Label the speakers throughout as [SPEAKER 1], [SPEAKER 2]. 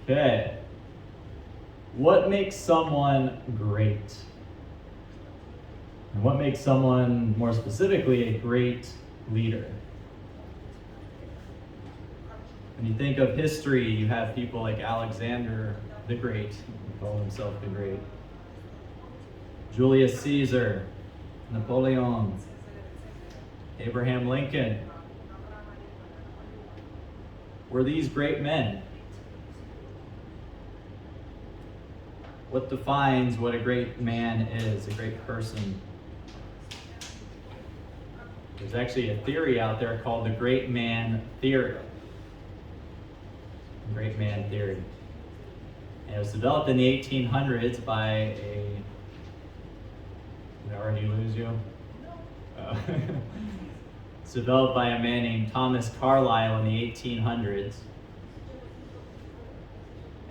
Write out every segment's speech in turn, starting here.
[SPEAKER 1] Okay. What makes someone great? And what makes someone, more specifically, a great leader? When you think of history, you have people like Alexander the Great, he called himself the Great. Julius Caesar, Napoleon, Abraham Lincoln. Were these great men? What defines what a great man is, a great person? There's actually a theory out there called the great man theory. Great man theory. And it was developed in the 1800s by a... Did I already lose you? It's developed by a man named Thomas Carlyle in the 1800s.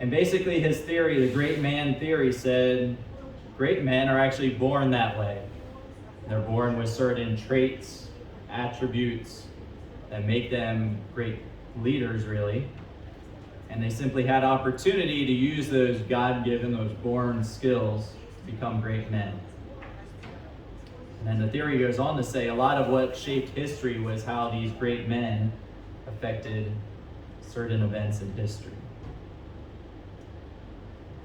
[SPEAKER 1] And basically his theory, the great man theory, said great men are actually born that way. They're born with certain traits, attributes that make them great leaders, really. And they simply had opportunity to use those God-given, those born skills to become great men. And then the theory goes on to say a lot of what shaped history was how these great men affected certain events in history.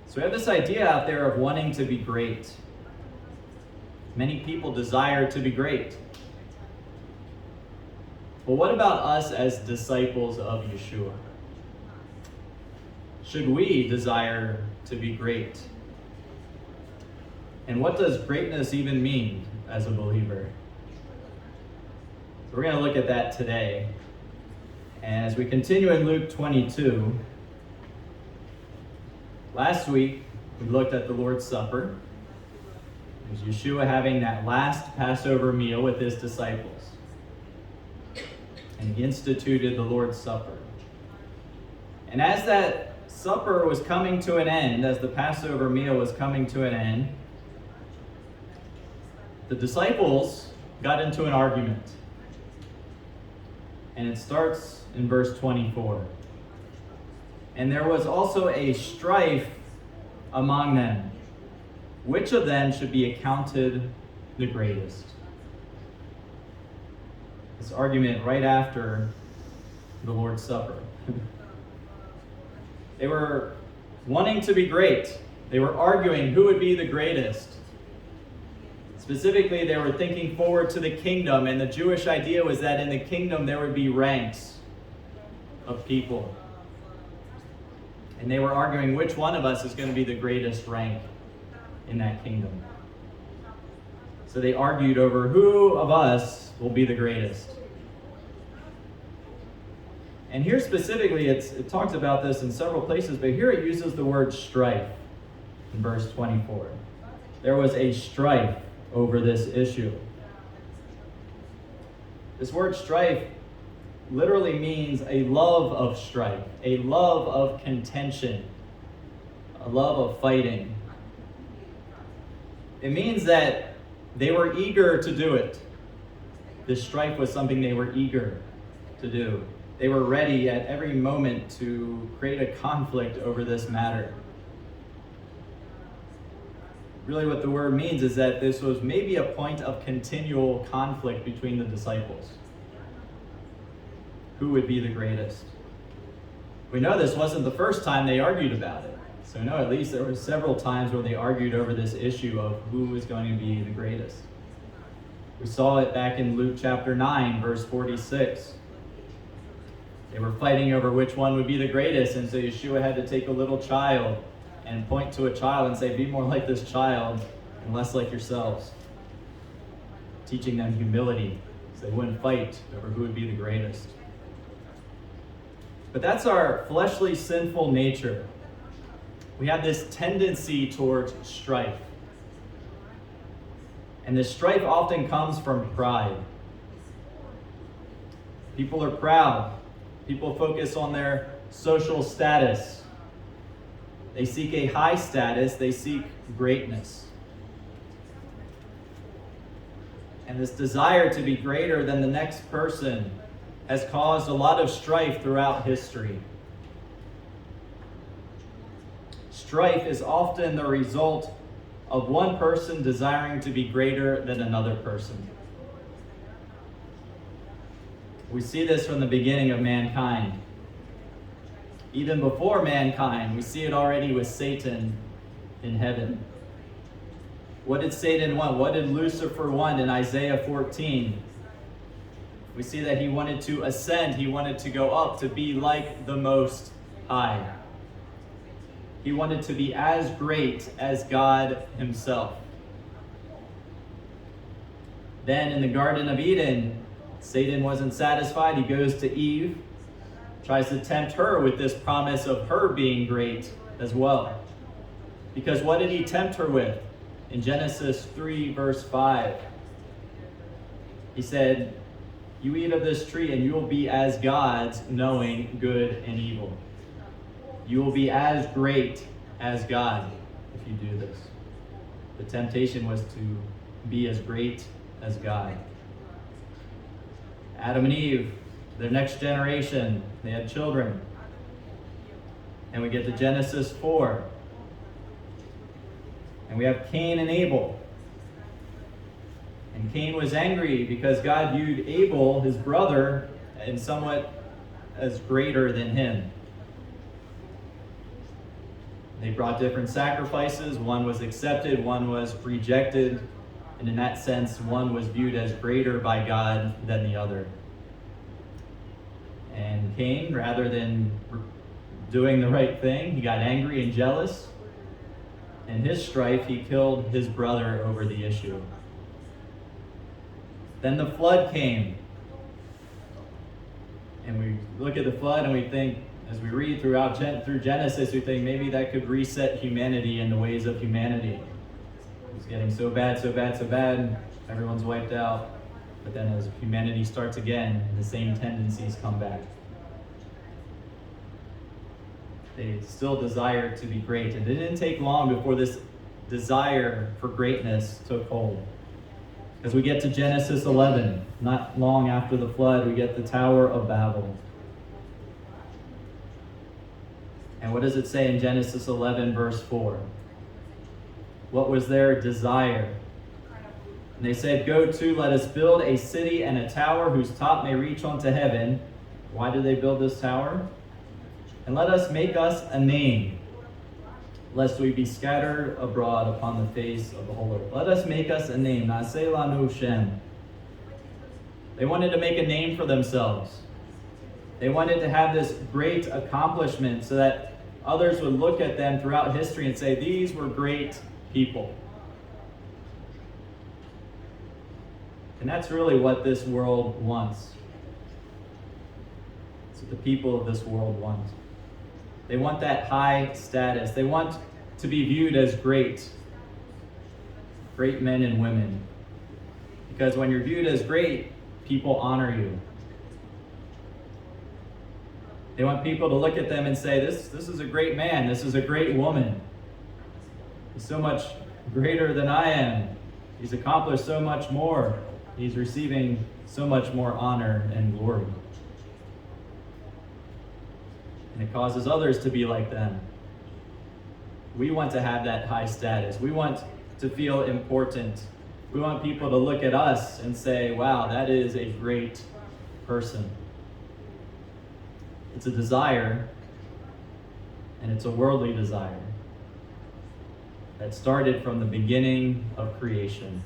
[SPEAKER 1] So we have this idea out there of wanting to be great. Many people desire to be great. But what about us as disciples of Yeshua? Should we desire to be great? And what does greatness even mean as a believer? So we're going to look at that today. And as we continue in Luke 22, last week we looked at the Lord's Supper. It was Yeshua having that last Passover meal with his disciples. And he instituted the Lord's Supper. And as that supper was coming to an end, as the Passover meal was coming to an end, the disciples got into an argument. And it starts in verse 24. And there was also a strife among them. Which of them should be accounted the greatest? This argument right after the Lord's Supper. They were wanting to be great. They were arguing who would be the greatest. Specifically, they were thinking forward to the kingdom, and the Jewish idea was that in the kingdom there would be ranks of people. And they were arguing which one of us is going to be the greatest rank in that kingdom. So they argued over who of us will be the greatest. And here specifically, it talks about this in several places, but here it uses the word strife in verse 24. There was a strife over this issue. This word strife literally means a love of strife, a love of contention, a love of fighting. It means that they were eager to do it. This strife was something they were eager to do. They were ready at every moment to create a conflict over this matter. Really what the word means is that this was maybe a point of continual conflict between the disciples. Who would be the greatest? We know this wasn't the first time they argued about it. So we know at least there were several times where they argued over this issue of who was going to be the greatest. We saw it back in Luke chapter 9, verse 46. They were fighting over which one would be the greatest, and so Yeshua had to take a little child and point to a child and say, be more like this child and less like yourselves. Teaching them humility so they wouldn't fight over who would be the greatest. But that's our fleshly, sinful nature. We have this tendency towards strife. And this strife often comes from pride. People are proud. People focus on their social status. They seek a high status. They seek greatness. And this desire to be greater than the next person has caused a lot of strife throughout history. strife is often the result of one person desiring to be greater than another person. We see this from the beginning of mankind. Even before mankind, we see it already with Satan in heaven. What did Satan want? What did Lucifer want in Isaiah 14? We see that he wanted to ascend. He wanted to go up to be like the Most High. He wanted to be as great as God himself. Then in the Garden of Eden, Satan wasn't satisfied. He goes to Eve, tries to tempt her with this promise of her being great as well. Because what did he tempt her with? In Genesis 3, verse 5, he said, "You eat of this tree and you will be as gods, knowing good and evil." You will be as great as God if you do this. The temptation was to be as great as God. Adam and Eve, their next generation, they had children. And we get to Genesis 4. And we have Cain and Abel. And Cain was angry because God viewed Abel, his brother, and somewhat as greater than him. They brought different sacrifices. One was accepted, one was rejected. And in that sense, one was viewed as greater by God than the other. And Cain, rather than doing the right thing, he got angry and jealous. In his strife, he killed his brother over the issue. Then the flood came. And we look at the flood and we think, as we read through Genesis, we think maybe that could reset humanity in the ways of humanity. It's getting so bad, everyone's wiped out. But then as humanity starts again, the same tendencies come back. They still desire to be great. And it didn't take long before this desire for greatness took hold. As we get to Genesis 11, not long after the flood, we get the Tower of Babel. And what does it say in Genesis 11, verse 4? What was their desire? And they said, "Go to, let us build a city and a tower whose top may reach unto heaven." Why did they build this tower? "And let us make us a name, lest we be scattered abroad upon the face of the whole earth." Let us make us a name. Naseh lanu Shem. They wanted to make a name for themselves. They wanted to have this great accomplishment so that others would look at them throughout history and say, these were great people. And that's really what this world wants. It's what the people of this world want. They want that high status. They want to be viewed as great men and women. Because when you're viewed as great, people honor you. They want people to look at them and say, this is a great man, this is a great woman. He's so much greater than I am. He's accomplished so much more. He's receiving so much more honor and glory. And it causes others to be like them. We want to have that high status. We want to feel important. We want people to look at us and say, wow, that is a great person. It's a desire, and it's a worldly desire that started from the beginning of creation.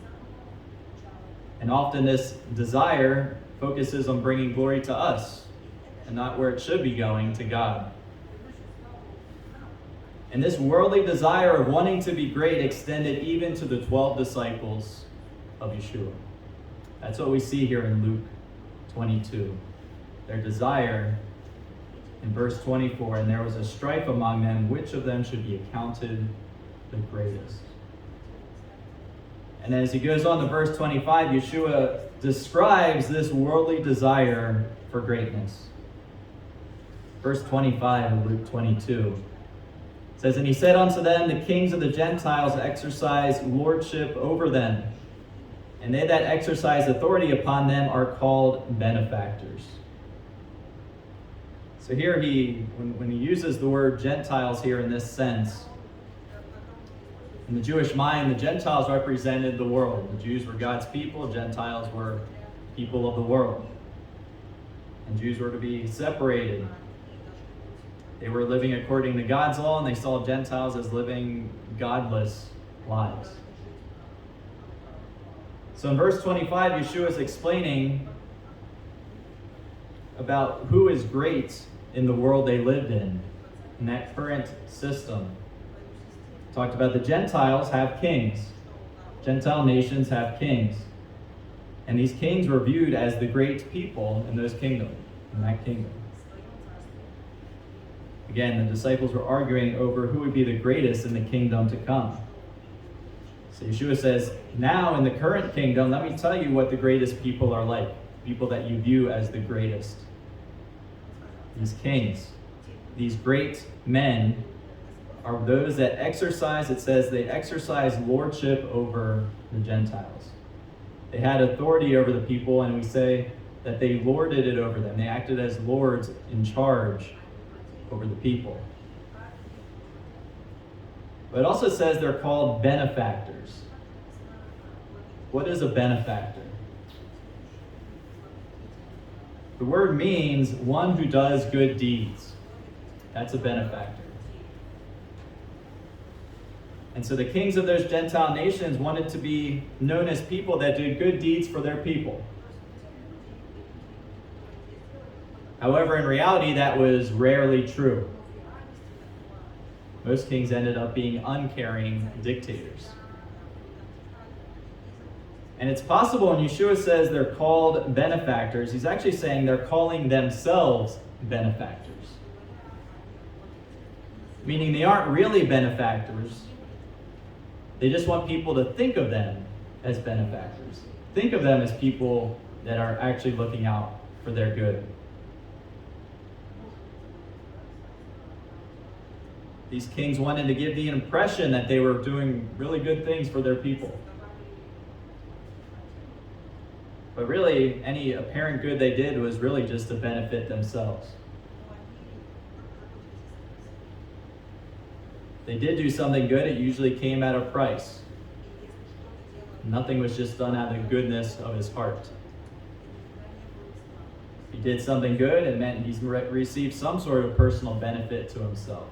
[SPEAKER 1] And often this desire focuses on bringing glory to us and not where it should be going, to God. And this worldly desire of wanting to be great extended even to the 12 disciples of Yeshua. That's what we see here in Luke 22. Their desire in verse 24, "And there was a strife among them, which of them should be accounted the greatest." And as he goes on to verse 25, Yeshua describes this worldly desire for greatness. Verse 25 of Luke 22 says, "And he said unto them, the kings of the Gentiles exercise lordship over them, and they that exercise authority upon them are called benefactors." So here when he uses the word Gentiles here in this sense, In the Jewish mind, the Gentiles represented the world. The Jews were God's people, Gentiles were people of the world. And Jews were to be separated. They were living according to God's law, and they saw Gentiles as living godless lives. So in verse 25, Yeshua is explaining about who is great in the world they lived in that current system. Talked about the Gentiles have kings. Gentile nations have kings. And these kings were viewed as the great people in that kingdom. Again, the disciples were arguing over who would be the greatest in the kingdom to come. So Yeshua says, now in the current kingdom, let me tell you what the greatest people are like. People that you view as the greatest. These kings, these great men, are those that exercise, it says they exercise lordship over the Gentiles. They had authority over the people, and we say that they lorded it over them. They acted as lords in charge over the people. But it also says they're called benefactors. What is a benefactor? The word means one who does good deeds. That's a benefactor. And so the kings of those Gentile nations wanted to be known as people that did good deeds for their people. However, in reality, that was rarely true. Most kings ended up being uncaring dictators. And it's possible when Yeshua says they're called benefactors, he's actually saying they're calling themselves benefactors. Meaning they aren't really benefactors. They just want people to think of them as benefactors. Think of them as people that are actually looking out for their good. These kings wanted to give the impression that they were doing really good things for their people. But really, any apparent good they did was really just to benefit themselves. They did do something good, it usually came at a price. Nothing was just done out of the goodness of his heart. If he did something good, it meant he's received some sort of personal benefit to himself.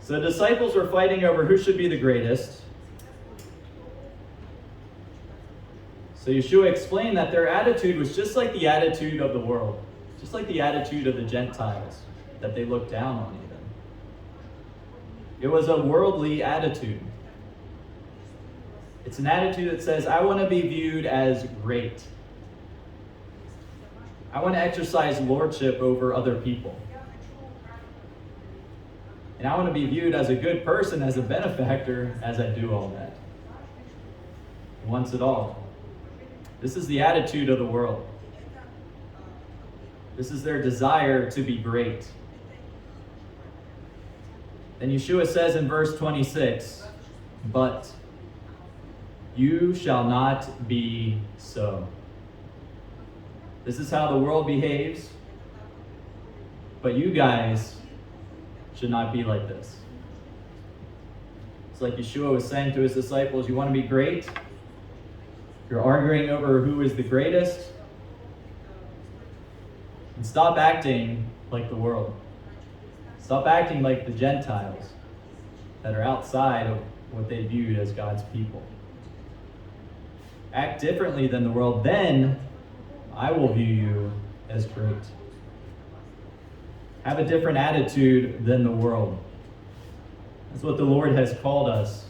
[SPEAKER 1] So the disciples were fighting over who should be the greatest. So Yeshua explained that their attitude was just like the attitude of the world. Just like the attitude of the Gentiles, that they looked down on even. It was a worldly attitude. It's an attitude that says, I want to be viewed as great. I want to exercise lordship over other people. And I want to be viewed as a good person, as a benefactor, as I do all that. He wants it all. This is the attitude of the world. This is their desire to be great. Then Yeshua says in verse 26, but you shall not be so. This is how the world behaves, but you guys should not be like this. It's like Yeshua was saying to his disciples, you want to be great? You're arguing over who is the greatest? And stop acting like the world. Stop acting like the Gentiles that are outside of what they viewed as God's people. Act differently than the world, then I will view you as great. Have a different attitude than the world. That's what the Lord has called us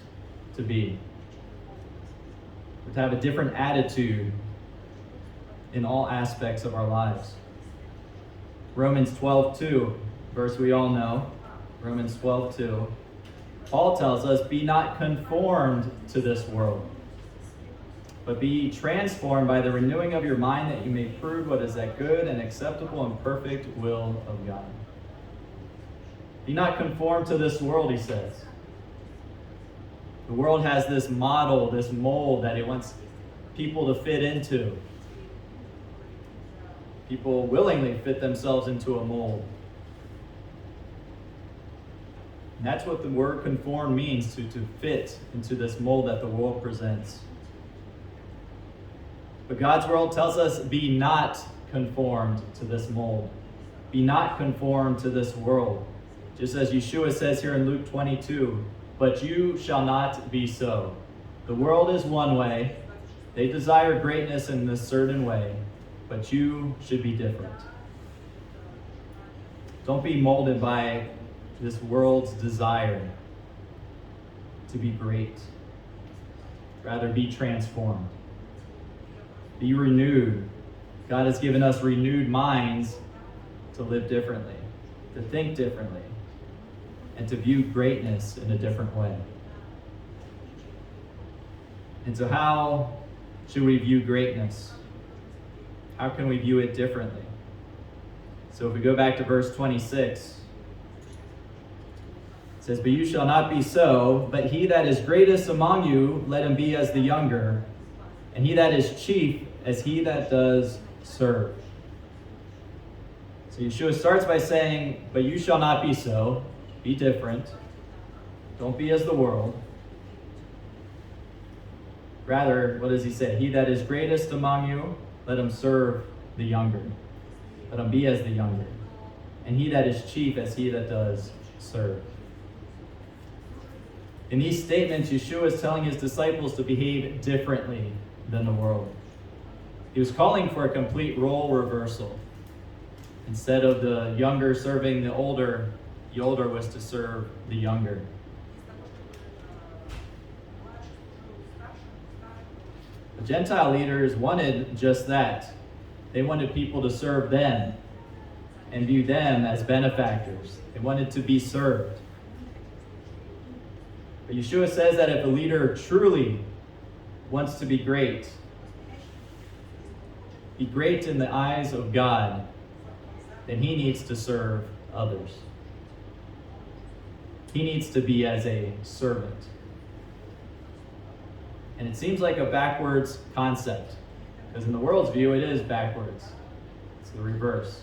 [SPEAKER 1] to be. To have a different attitude in all aspects of our lives. Romans 12:2, verse we all know. Romans 12:2. Paul tells us, be not conformed to this world, but be transformed by the renewing of your mind, that you may prove what is that good and acceptable and perfect will of God. Be not conformed to this world, he says. The world has this model, this mold that it wants people to fit into. People willingly fit themselves into a mold. And that's what the word conform means, to fit into this mold that the world presents. But God's world tells us, be not conformed to this mold. Be not conformed to this world. Just as Yeshua says here in Luke 22, but you shall not be so. The world is one way. They desire greatness in this certain way, but you should be different. Don't be molded by this world's desire to be great. Rather, be transformed. Be renewed. God has given us renewed minds to live differently, to think differently, and to view greatness in a different way. And so how should we view greatness? How can we view it differently? So if we go back to verse 26, it says, but you shall not be so, but he that is greatest among you, let him be as the younger, and he that is chief as he that does serve. So Yeshua starts by saying, but you shall not be so. Be different. Don't be as the world. Rather, what does he say? He that is greatest among you, let him serve the younger. Let him be as the younger. And he that is chief as he that does serve. In these statements, Yeshua is telling his disciples to behave differently than the world. He was calling for a complete role reversal. Instead of the younger serving the older was to serve the younger. The Gentile leaders wanted just that. They wanted people to serve them and view them as benefactors. They wanted to be served. But Yeshua says that if a leader truly wants to be great in the eyes of God, then he needs to serve others. He needs to be as a servant. And it seems like a backwards concept, because in the world's view, it is backwards. It's the reverse.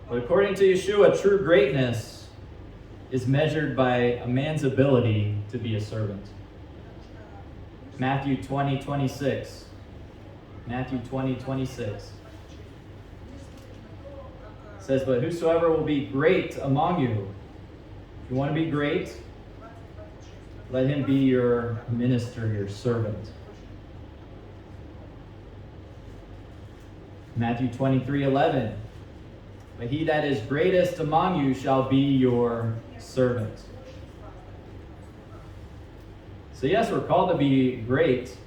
[SPEAKER 1] But according to Yeshua, true greatness is measured by a man's ability to be a servant. Matthew 20:26. Matthew 20:26. Says, but whosoever will be great among you, if you want to be great, let him be your minister, your servant. Matthew 23:11. But he that is greatest among you shall be your servant. So yes, we're called to be great,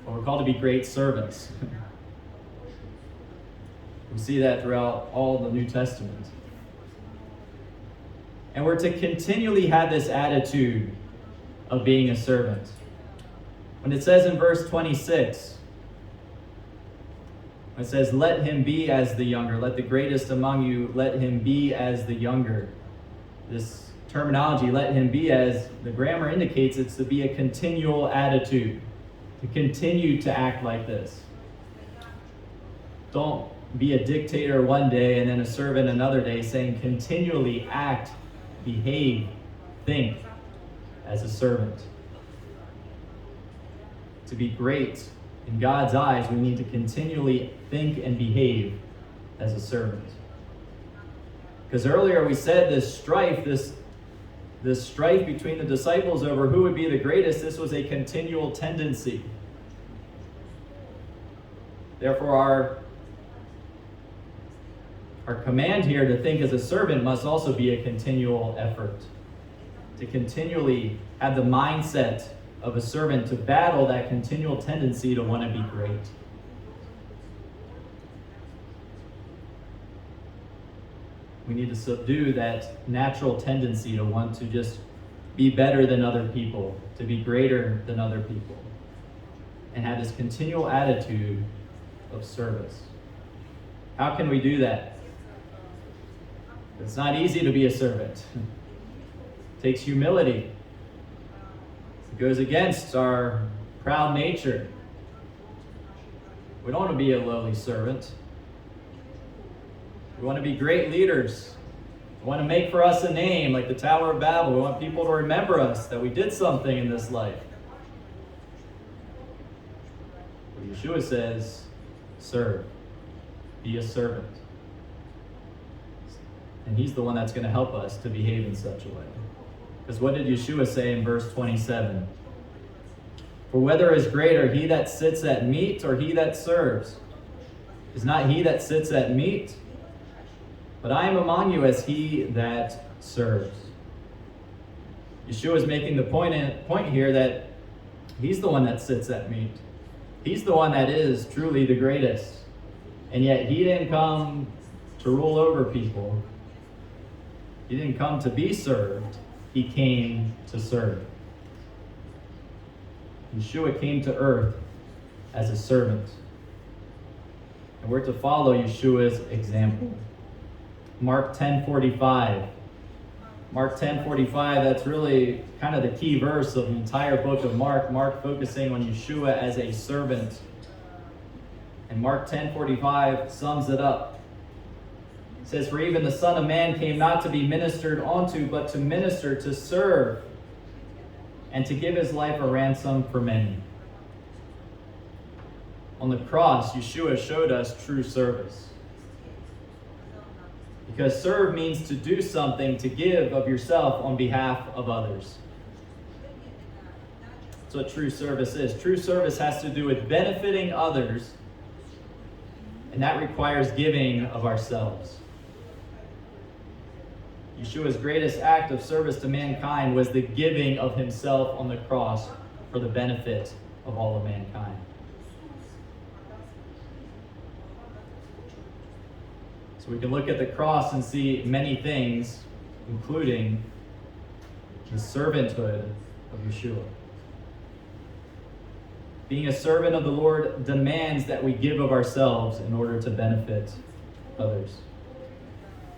[SPEAKER 1] but we're called to be great servants. We see that throughout all the New Testament. And we're to continually have this attitude of being a servant. When it says in verse 26, it says, let him be as the younger. Let the greatest among you, let him be as the younger. This terminology, let him be as, the grammar indicates it's to be a continual attitude. To continue to act like this. Don't be a dictator one day and then a servant another day, saying continually act, behave, think as a servant. To be great in God's eyes, we need to continually think and behave as a servant. Because earlier we said this strife between the disciples over who would be the greatest, this was a continual tendency. Therefore, our command here to think as a servant must also be a continual effort. To continually have the mindset of a servant, to battle that continual tendency to want to be great. We need to subdue that natural tendency to want to just be better than other people, to be greater than other people, and have this continual attitude of service. How can we do that? It's not easy to be a servant. It takes humility. It goes against our proud nature. We don't want to be a lowly servant. We want to be great leaders. We We want to make for us a name like the Tower of Babel. We want people to remember us, that we did something in this life. But Yeshua says, serve. Be a servant. And he's the one that's going to help us to behave in such a way. Because what did Yeshua say in verse 27? For whether is greater, he that sits at meat or he that serves? Is not he that sits at meat? But I am among you as he that serves. Yeshua is making the point here that he's the one that sits at meat. He's the one that is truly the greatest. And yet he didn't come to rule over people. He didn't come to be served. He came to serve. Yeshua came to earth as a servant. And we're to follow Yeshua's example. Mark 10:45. Mark 10:45, that's really kind of the key verse of the entire book of Mark. Mark focusing on Yeshua as a servant. And Mark 10:45 sums it up. It says, for even the Son of Man came not to be ministered unto, but to minister, to serve, and to give his life a ransom for many. On the cross, Yeshua showed us true service. Because serve means to do something, to give of yourself on behalf of others. That's what true service is. True service has to do with benefiting others, and that requires giving of ourselves. Yeshua's greatest act of service to mankind was the giving of himself on the cross for the benefit of all of mankind. So we can look at the cross and see many things, including the servanthood of Yeshua. Being a servant of the Lord demands that we give of ourselves in order to benefit others.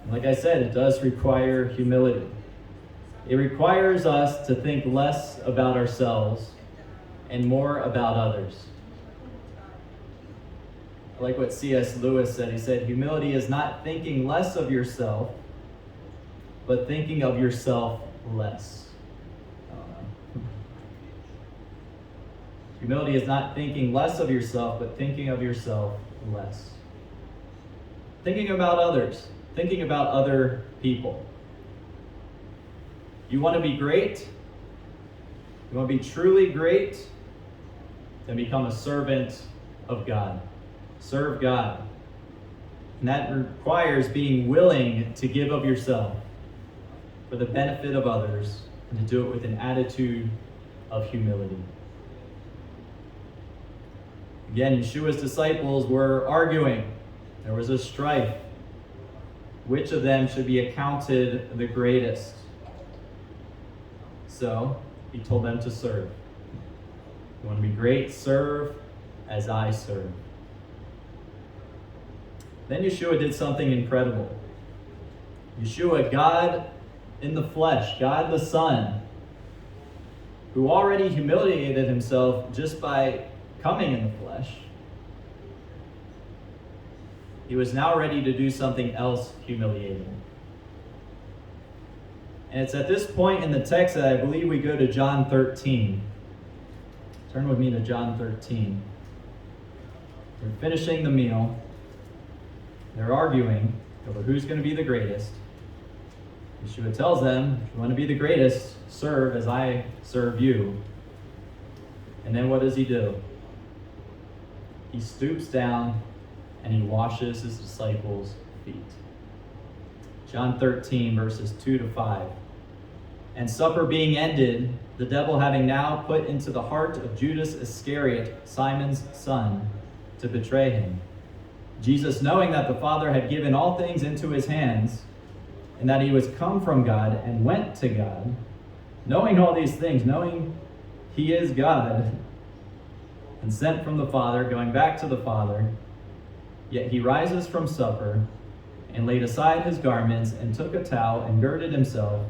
[SPEAKER 1] And like I said, it does require humility. It requires us to think less about ourselves and more about others. I like what C.S. Lewis said. He said, humility is not thinking less of yourself, but thinking of yourself less. Humility is not thinking less of yourself, but thinking of yourself less. Thinking about others. Thinking about other people. You want to be great? You want to be truly great? Then become a servant of God. Serve God. And that requires being willing to give of yourself for the benefit of others and to do it with an attitude of humility. Again, Yeshua's disciples were arguing. There was a strife. Which of them should be accounted the greatest? So, he told them to serve. You want to be great? Serve as I serve. Then Yeshua did something incredible. Yeshua, God in the flesh, God the Son, who already humiliated himself just by coming in the flesh, he was now ready to do something else humiliating. And it's at this point in the text that I believe we go to John 13. Turn with me to John 13. They're finishing the meal. They're arguing over who's going to be the greatest. Yeshua tells them, if you want to be the greatest, serve as I serve you. And then what does he do? He stoops down and he washes his disciples' feet. John 13, verses 2-5. And supper being ended, the devil having now put into the heart of Judas Iscariot, Simon's son, to betray him. Jesus, knowing that the Father had given all things into his hands, and that he was come from God and went to God, knowing all these things, knowing he is God, and sent from the Father, going back to the Father, yet he rises from supper, and laid aside his garments, and took a towel, and girded himself,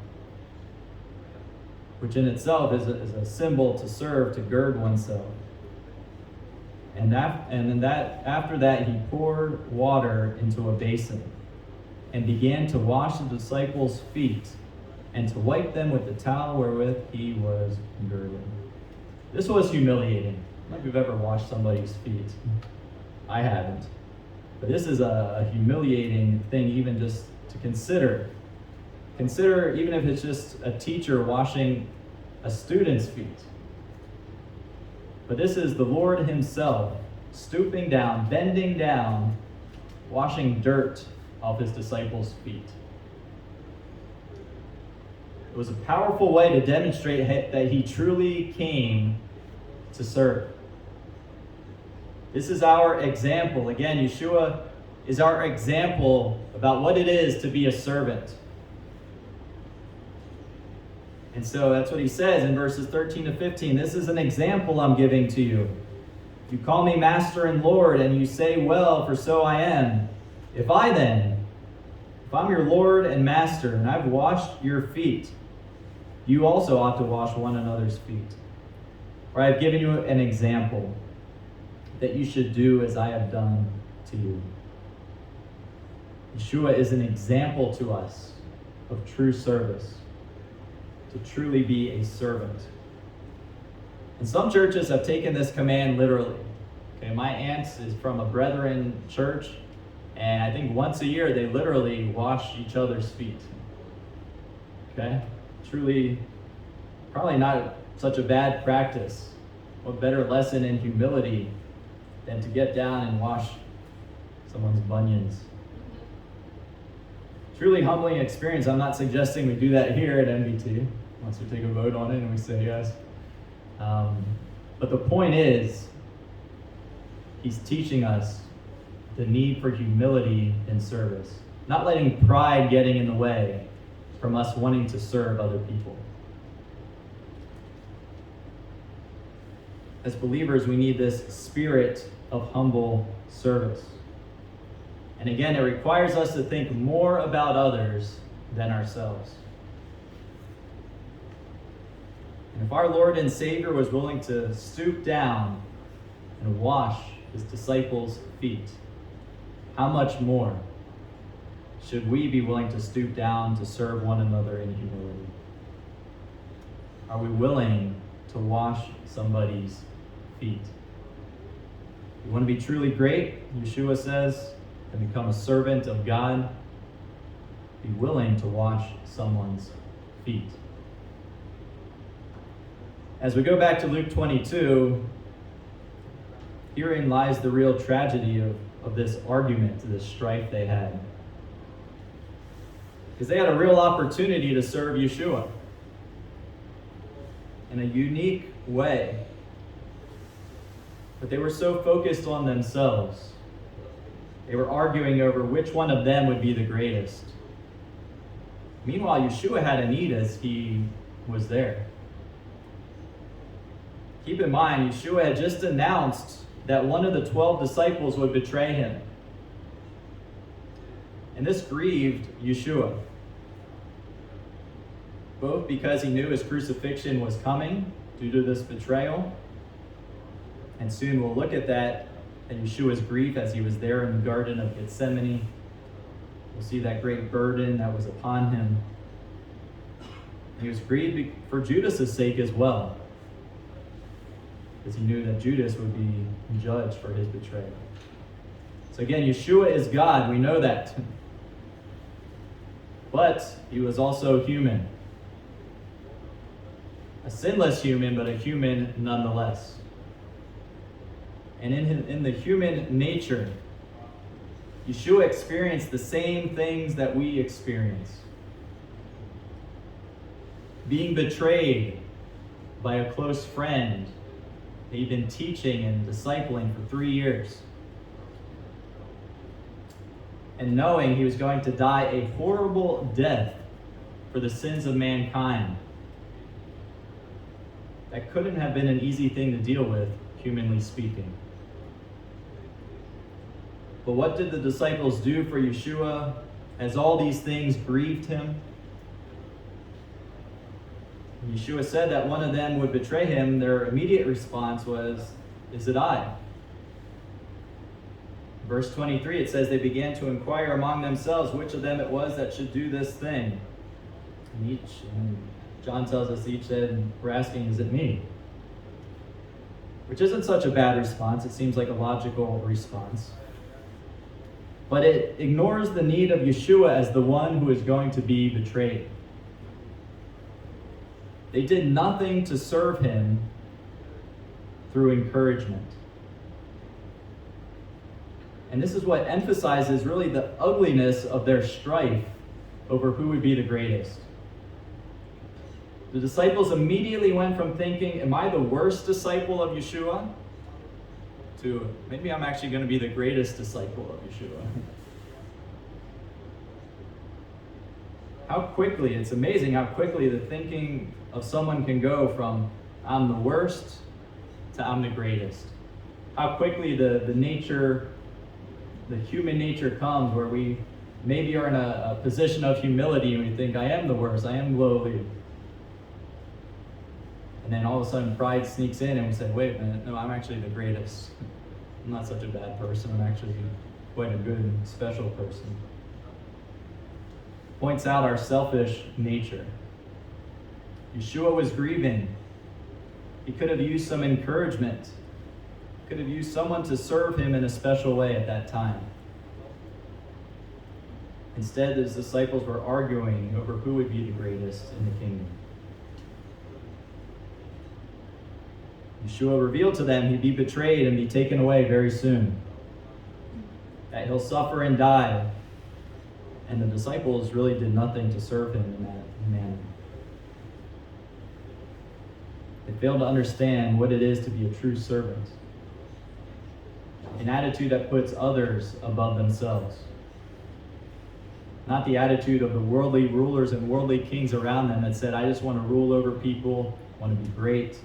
[SPEAKER 1] which in itself is a symbol to serve, to gird oneself. And after that, he poured water into a basin, and began to wash the disciples' feet and to wipe them with the towel wherewith he was girded. This was humiliating. I don't know if you've ever washed somebody's feet. I haven't. But this is a humiliating thing even just to consider. Consider even if it's just a teacher washing a student's feet. But this is the Lord himself stooping down, bending down, washing dirt off his disciples' feet. It was a powerful way to demonstrate that he truly came to serve. This is our example. Again, Yeshua is our example about what it is to be a servant. And so that's what he says in verses 13 to 15. This is an example I'm giving to you. You call me Master and Lord, and you say, well, for so I am. If I'm your Lord and Master, and I've washed your feet, you also ought to wash one another's feet. For I have given you an example that you should do as I have done to you. Yeshua is an example to us of true service, to truly be a servant. And some churches have taken this command literally. Okay, my aunt is from a Brethren church, and I think once a year they literally wash each other's feet. Okay? Truly, probably not such a bad practice. What better lesson in humility than to get down and wash someone's bunions? Truly humbling experience. I'm not suggesting we do that here at NBT, once we take a vote on it and we say yes. But the point is, he's teaching us the need for humility in service, not letting pride getting in the way from us wanting to serve other people. As believers, we need this spirit of humble service. And again, it requires us to think more about others than ourselves. And if our Lord and Savior was willing to stoop down and wash his disciples' feet, how much more should we be willing to stoop down to serve one another in humility? Are we willing to wash somebody's feet? You want to be truly great, Yeshua says, and become a servant of God? Be willing to wash someone's feet. As we go back to Luke 22, herein lies the real tragedy of this argument, this strife they had. Because they had a real opportunity to serve Yeshua in a unique way. But they were so focused on themselves. They were arguing over which one of them would be the greatest. Meanwhile, Yeshua had a need as he was there. Keep in mind, Yeshua had just announced that one of the 12 disciples would betray him. And this grieved Yeshua, both because he knew his crucifixion was coming due to this betrayal, and soon we'll look at that, and Yeshua's grief as he was there in the Garden of Gethsemane. We'll see that great burden that was upon him. And he was grieved for Judas' sake as well, because he knew that Judas would be judged for his betrayal. So again, Yeshua is God, we know that. But he was also human. A sinless human, but a human nonetheless. And in the human nature, Yeshua experienced the same things that we experience. Being betrayed by a close friend that he'd been teaching and discipling for 3 years. And knowing he was going to die a horrible death for the sins of mankind. That couldn't have been an easy thing to deal with, humanly speaking. But what did the disciples do for Yeshua as all these things grieved him? When Yeshua said that one of them would betray him, their immediate response was, "Is it I?" Verse 23, it says, they began to inquire among themselves which of them it was that should do this thing. And John tells us each said, we're asking, is it me? Which isn't such a bad response. It seems like a logical response. But it ignores the need of Yeshua as the one who is going to be betrayed. They did nothing to serve him through encouragement. And this is what emphasizes really the ugliness of their strife over who would be the greatest. The disciples immediately went from thinking, am I the worst disciple of Yeshua? To maybe I'm actually going to be the greatest disciple of Yeshua. How quickly, it's amazing how quickly the thinking of someone can go from I'm the worst to I'm the greatest. How quickly the human nature comes where we maybe are in a position of humility and we think I am the worst, I am lowly. And then all of a sudden pride sneaks in and we say, wait a minute, no, I'm actually the greatest. I'm not such a bad person, I'm actually quite a good and special person. Points out our selfish nature. Yeshua was grieving. He could have used some encouragement. Could have used someone to serve him in a special way at that time. Instead, his disciples were arguing over who would be the greatest in the kingdom. Yeshua revealed to them he'd be betrayed and be taken away very soon. That he'll suffer and die. And the disciples really did nothing to serve him in that manner. They failed to understand what it is to be a true servant. An attitude that puts others above themselves. Not the attitude of the worldly rulers and worldly kings around them that said, I just want to rule over people, want to be great.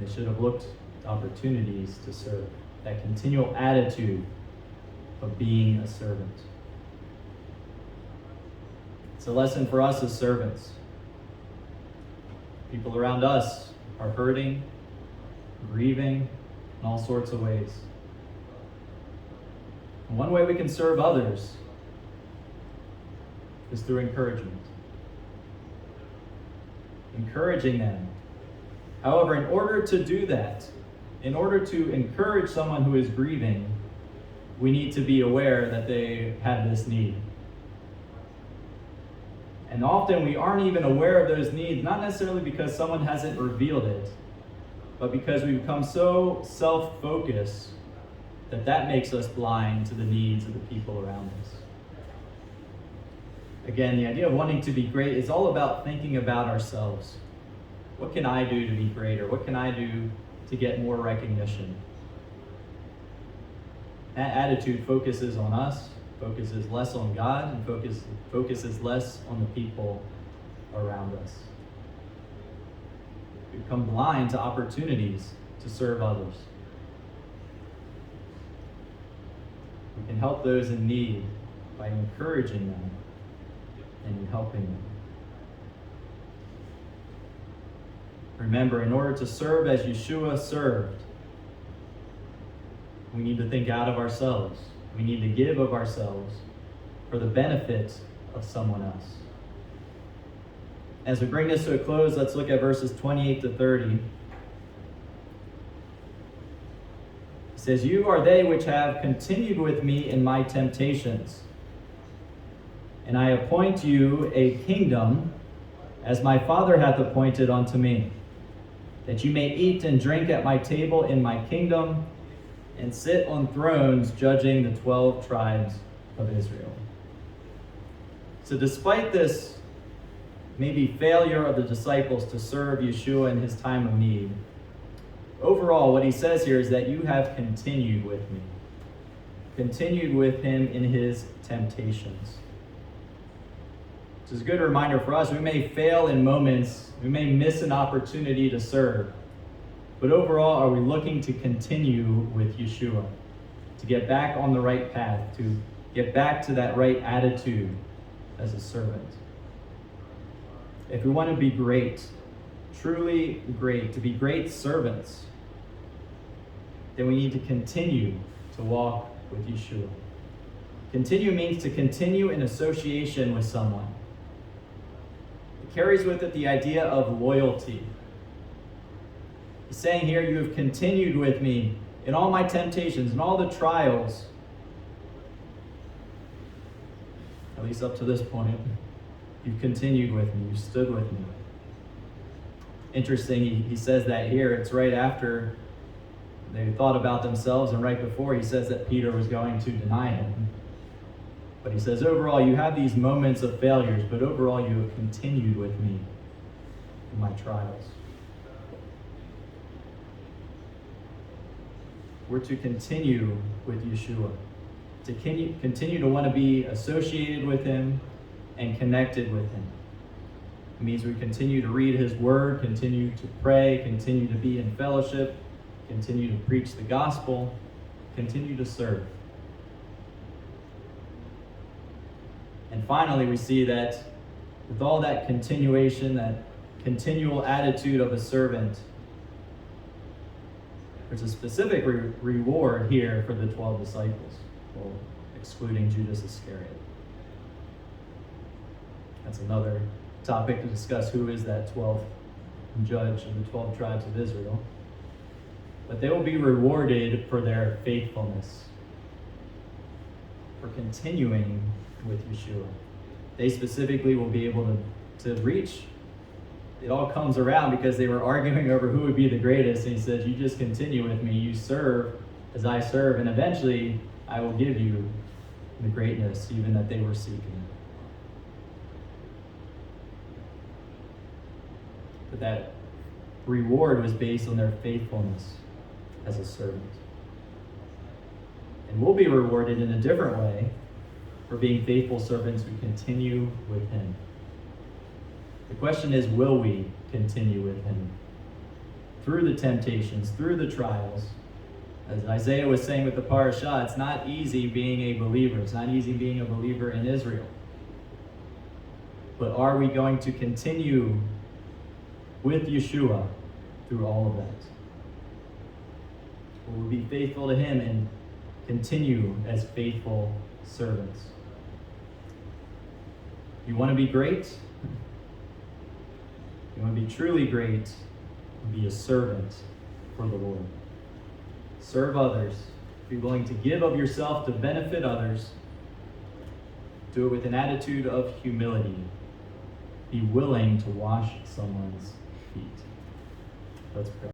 [SPEAKER 1] They should have looked at opportunities to serve. That continual attitude of being a servant. It's a lesson for us as servants. People around us are hurting, grieving, in all sorts of ways. And one way we can serve others is through encouragement. Encouraging them. However, in order to do that, in order to encourage someone who is grieving, we need to be aware that they have this need. And often we aren't even aware of those needs, not necessarily because someone hasn't revealed it, but because we become so self-focused that makes us blind to the needs of the people around us. Again, the idea of wanting to be great is all about thinking about ourselves. What can I do to be greater? What can I do to get more recognition? That attitude focuses on us, focuses less on God, and focuses less on the people around us. We become blind to opportunities to serve others. We can help those in need by encouraging them and helping them. Remember, in order to serve as Yeshua served, we need to think out of ourselves. We need to give of ourselves for the benefit of someone else. As we bring this to a close, let's look at verses 28 to 30. It says, You are they which have continued with me in my temptations, and I appoint you a kingdom, as my Father hath appointed unto me, that you may eat and drink at my table in my kingdom, and sit on thrones judging the 12 tribes of Israel. So despite this maybe failure of the disciples to serve Yeshua in his time of need, overall what he says here is that you have continued with me. Continued with him in his temptations. This is a good reminder for us. We may fail in moments, we may miss an opportunity to serve. But overall, are we looking to continue with Yeshua? To get back on the right path, to get back to that right attitude as a servant? If we want to be great, truly great, to be great servants, then we need to continue to walk with Yeshua. Continue means to continue in association with someone. It carries with it the idea of loyalty. He's saying here, you have continued with me in all my temptations and all the trials, at least up to this point. You've continued with me. You stood with me. Interesting, he says that here. It's right after they thought about themselves, and right before he says that Peter was going to deny him. But he says, overall, you have these moments of failures, but overall you have continued with me in my trials. We're to continue with Yeshua, to continue to want to be associated with him and connected with him. It means we continue to read his word, continue to pray, continue to be in fellowship, continue to preach the gospel, continue to serve. And finally, we see that with all that continuation, that continual attitude of a servant, there's a specific reward here for the 12 disciples, well, excluding Judas Iscariot. That's another topic to discuss. Who is that 12th judge of the 12 tribes of Israel? But they will be rewarded for their faithfulness, for continuing with Yeshua. They specifically will be able to reach. It all comes around because they were arguing over who would be the greatest, and he says, you just continue with me, you serve as I serve, and eventually I will give you the greatness even that they were seeking. But that reward was based on their faithfulness as a servant. And we'll be rewarded in a different way for being faithful servants who continue with him. The question is, will we continue with him through the temptations, through the trials? As Isaiah was saying with the parashah, it's not easy being a believer. It's not easy being a believer in Israel. But are we going to continue with Yeshua through all of that? Will we be faithful to him and continue as faithful servants? You want to be great? You want to be truly great? Be a servant for the Lord. Serve others. Be willing to give of yourself to benefit others. Do it with an attitude of humility. Be willing to wash someone's feet. Let's pray.